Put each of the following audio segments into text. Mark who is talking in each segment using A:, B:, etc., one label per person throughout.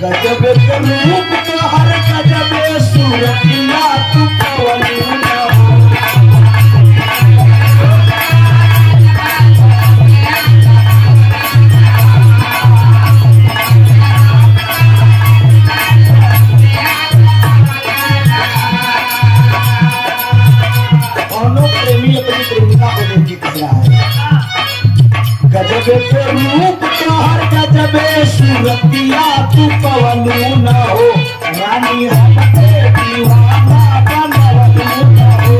A: गजब के रूप तोहर गजब सूरतिया तू पवनी ना गजब के रूप तोहर गजब सूरतिया तू पवनू न हो रानी हमके दीवाना बनवलू न हो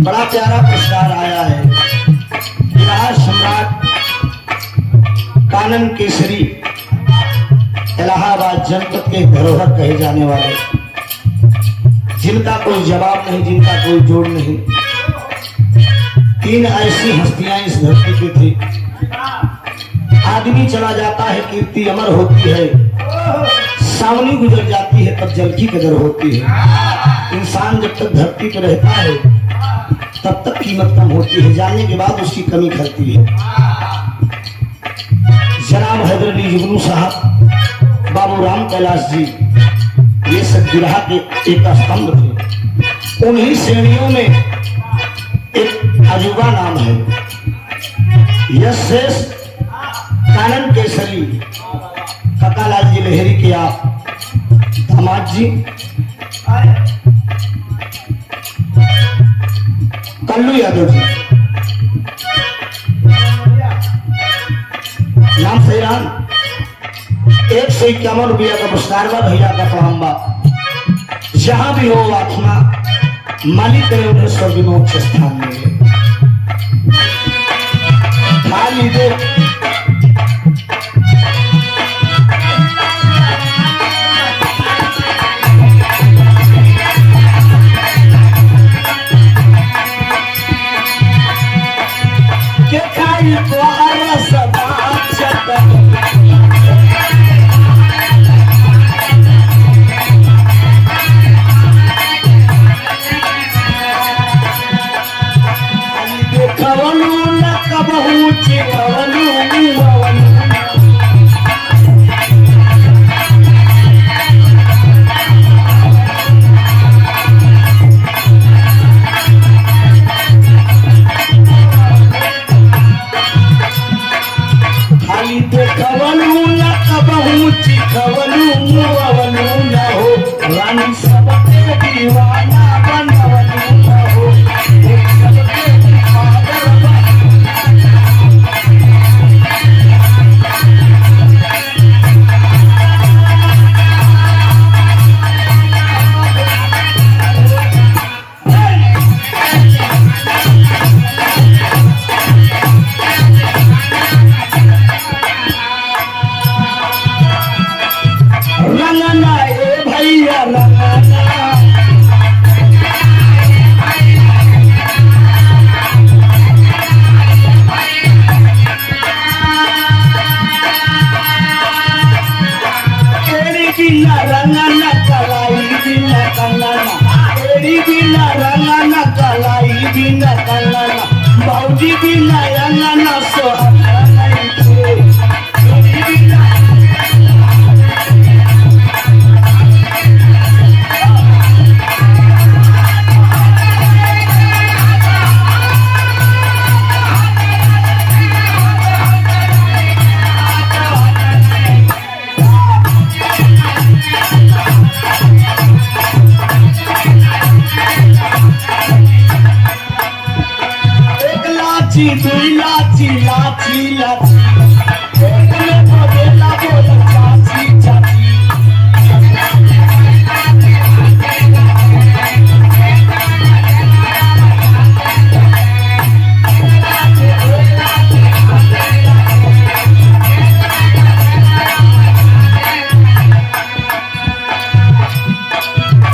A: बड़ा प्यारा पुरस्कार आया है इलाहाबाद सम्राट कानन केसरी इलाहाबाद जनपद के धरोहर कहे जाने वाले जिनका कोई जवाब नहीं, जिनका कोई जोड़ नहीं। तीन ऐसी हस्तियां इस धरती पे थी। आदमी चला जाता है कीर्ति अमर होती है, सावनी गुजर जाती है तब जल की कदर होती है। इंसान जब तक धरती पर रहता है तब तक कीमत कम होती है, जाने के बाद उसकी कमी खलती है। जनाब हैदर अली जुगनू साहब, बाबू राम कैलाश जी, ये सब बिरहा के एक स्तंभ थे। उन्हीं श्रेणियों में एक अजूबा नाम है यश शेष कानन केसरी ककालाल जी लहरी के आप दामाद जी कल्लू यादव जी, नाम सही राम। 151 रुपया का पुरस्कार बा, भैया का प्रणाम बा। जहां भी हो आत्मा मालिक करे उन्हें स्वर्ग मोक्ष स्थान में खाली दे। बिना अंगना सोहता नइखे तोरी बिना दुई लाची लाची लाची एक में बोला बोला चाची चाची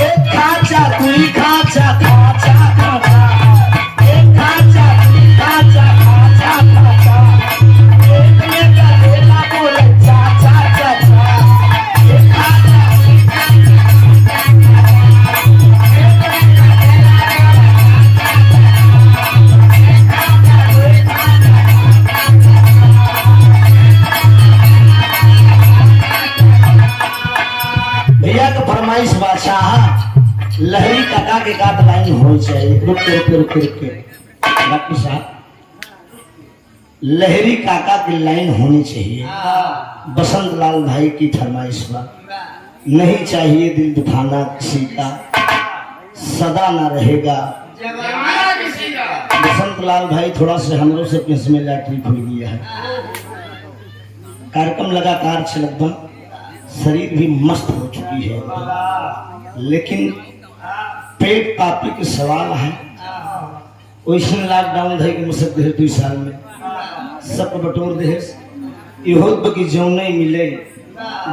A: एक खाचा दुई खाचा खाचा खाचा एक खाचा दुई खाचा खाचा खाचा एक में बोला बोला चाचा चाचा एक खाचा भैया का फरमाइश बादशाह लहरी काका के गात लाइन हो चाहिए रुक के डॉक्टर साहब लहरी काका की लाइन होनी चाहिए बसंत लाल भाई की फरमाइश पर नहीं चाहिए दिल दुखाना किसी का सदा ना रहेगा बसंत लाल भाई थोड़ा से हम लोग से किस में ठीक हो गया है कार्यक्रम लगातार चलता शरीर भी मस्त हो चुकी है लेकिन पेट पापी के सवाल है वैसे लॉकडाउन थे कि मुझसे 2 साल में सब बटोर दे इहो बकी जो नहीं मिले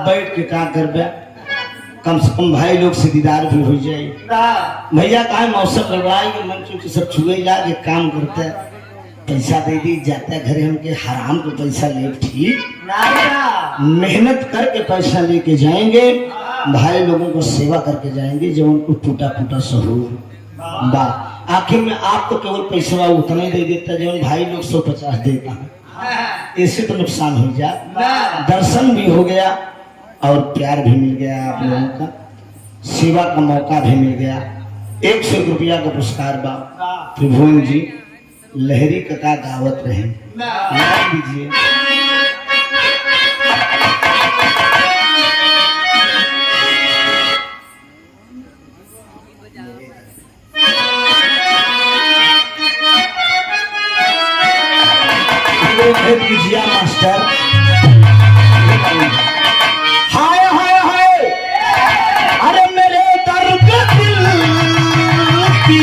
A: बैठ के का करबे कम से कम भाई लोग से दीदार भी हो जाए भैया कहा मौसम लड़ाई के मन चुके सब छुए जा के काम करते पैसा दे दी जाता है घरे हमके हराम को पैसा ले ठीक मेहनत करके पैसा लेके जाएंगे भाई लोगों को सेवा करके जाएंगे जो उनको टूटा फूटा सहूर बा आखिर में आपको केवल पैसा उतना ही दे देता जो भाई लोग 150 देता है इससे तो नुकसान हो जाए दर्शन भी हो गया और प्यार भी मिल गया आप लोगों का सेवा का मौका भी मिल गया 100 रुपया का पुरस्कार बा त्रिभुवन जी लहरी कथा गावत रहे दीजिए कीजिए मास्टर हाय हाय हाय अरे मेरे दर्द दिल की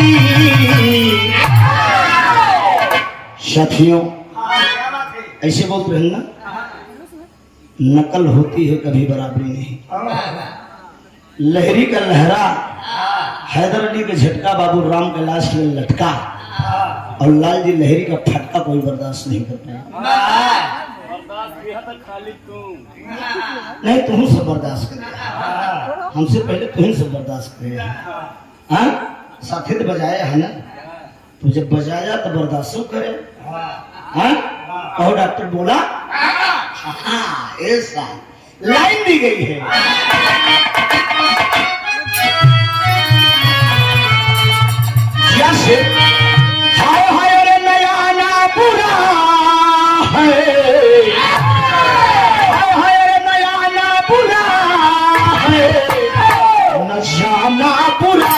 A: साथियों ऐसे बोलते हैं ना नकल होती है कभी बराबरी नहीं लहरी का लहरा हैदर अली के झटका बाबू राम के लाश में लटका और लाल जी लहरी का फटका कोई बर्दाश्त नहीं कर पाया नहीं तुम सब बर्दाश्त कर हमसे पहले तुम सब बर्दाश्त करे हाँ साथी तो बजाया है ना तो जब बजाया तो बर्दाश्त करे हाँ और डॉक्टर बोला हाँ ऐसा लाइन दी गई है जैसे हाय हाय रे नया ना बुरा है हाय हाय रे नया ना बुरा है न जाना बुरा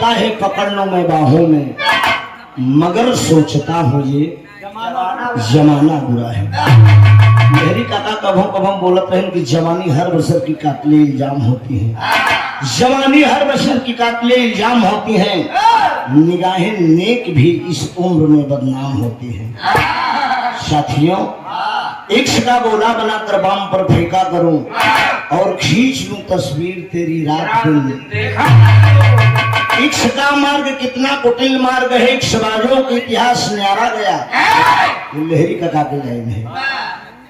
A: आता है पकड़ लो मैं बाहों में, मगर सोचता हूँ ये जमाना बुरा है। मेरी काका कभों बोलत रहे कि जवानी हर बसर की कातले इल्जाम होती है, जवानी हर बसर की कातले इल्जाम होती है, निगाहें नेक भी इस उम्र में बदनाम होती है। साथियों, इश्क का गोला बनाकर बाम पर फेंका करूं और खींच लूं तस्वीर तेरी रात दिन। इश्क का मार्ग कितना कुटिल मार्ग है, इश्कबाजों का इतिहास न्यारा गया। लहरी काका की लाइन है।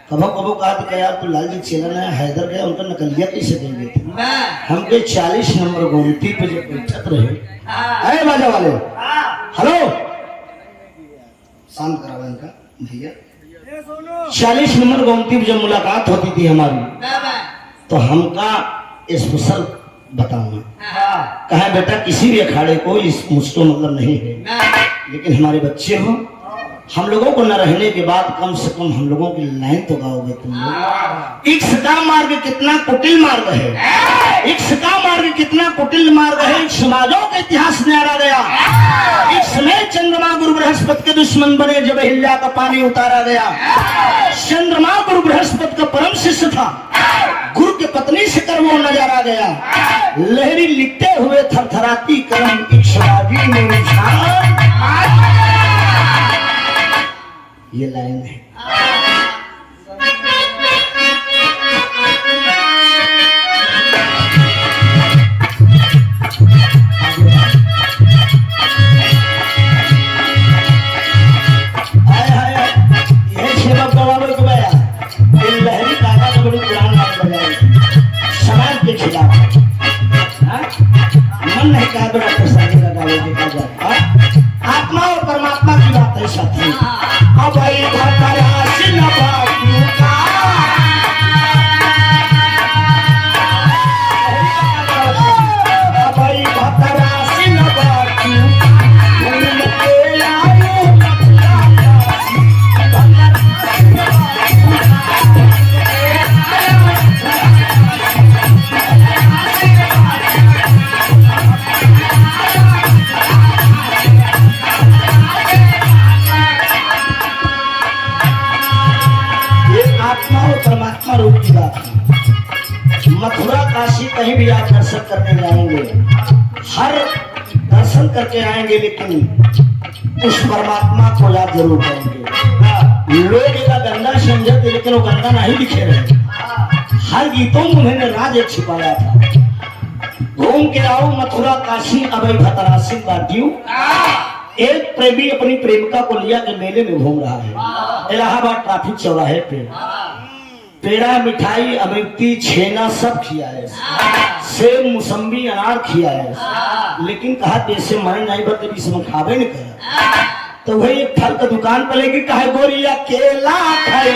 A: कभो कहा तो यार तू लाल जी चलन है, हैदर गया उनका नकलिया कैसे देंगे थे। हमके 40 नंबर गोमती पे जब बैठत रहे, अरे बाजा वाले, हेलो शांत करावा इनका भैया। 40 नंबर गोमती पे जब मुलाकात होती थी हमारी, तो हमका स्पेशल बताऊंगा। कहा बेटा किसी भी अखाड़े को इस मुझको मतलब नहीं है, लेकिन हमारे बच्चे हो, हम लोगों को न रहने के बाद कम से कम हम लोगों की लाइन तो गाओगे तुम लोग। इश्क का मार्ग कितना कुटिल मार्ग है, इश्क का मार्ग कितना कुटिल मार्ग है, समाजों का इतिहास न्यारा गया। इश्क में चंद्रमा गुरु बृहस्पति के दुश्मन बने, जब हिल्ला का पानी उतारा गया। चंद्रमा गुरु बृहस्पति का परम शिष्य था, गुरु की पत्नी से कर वो नजारा गया। लहरी लिखते हुए थरथराती कलम, इश्कबाजी में निशान। ये लाइन है। ये सेवक गवावे को बया, इन लहरी काका को बड़ी पुरान बात बजाई समाज के खिलाफ। मन नहीं कहा बड़ा प्रसाद लगावे के काजा, आत्मा और परमात्मा की बात है साथी। अब परमात्मा रूप की बात है। मथुरा काशी कहीं भी आप दर्शन करने जाएंगे, हर दर्शन करके आएंगे, लेकिन उस परमात्मा को याद जरूर करेंगे। लोग इसका गंदा समझते, लेकिन वो गंदा नहीं दिखे रहे। हर गीतों में उन्होंने राज एक छिपाया था। घूम के आओ मथुरा काशी अभय भतरासी बाटियों। एक प्रेमी अपनी प्रेमिका को लिया के मेले में घूम रहा है, इलाहाबाद ट्रैफिक चौराहे पे। पेड़ा, मिठाई, अमृति, छेना सब खिया है, सेब, मौसम्बी, अनार खिया है, लेकिन कहा जैसे मैं नहीं बता इसमें खावे नहीं करा। तो वही एक फल का दुकान पर लेके कहा गोरिया केला खाई।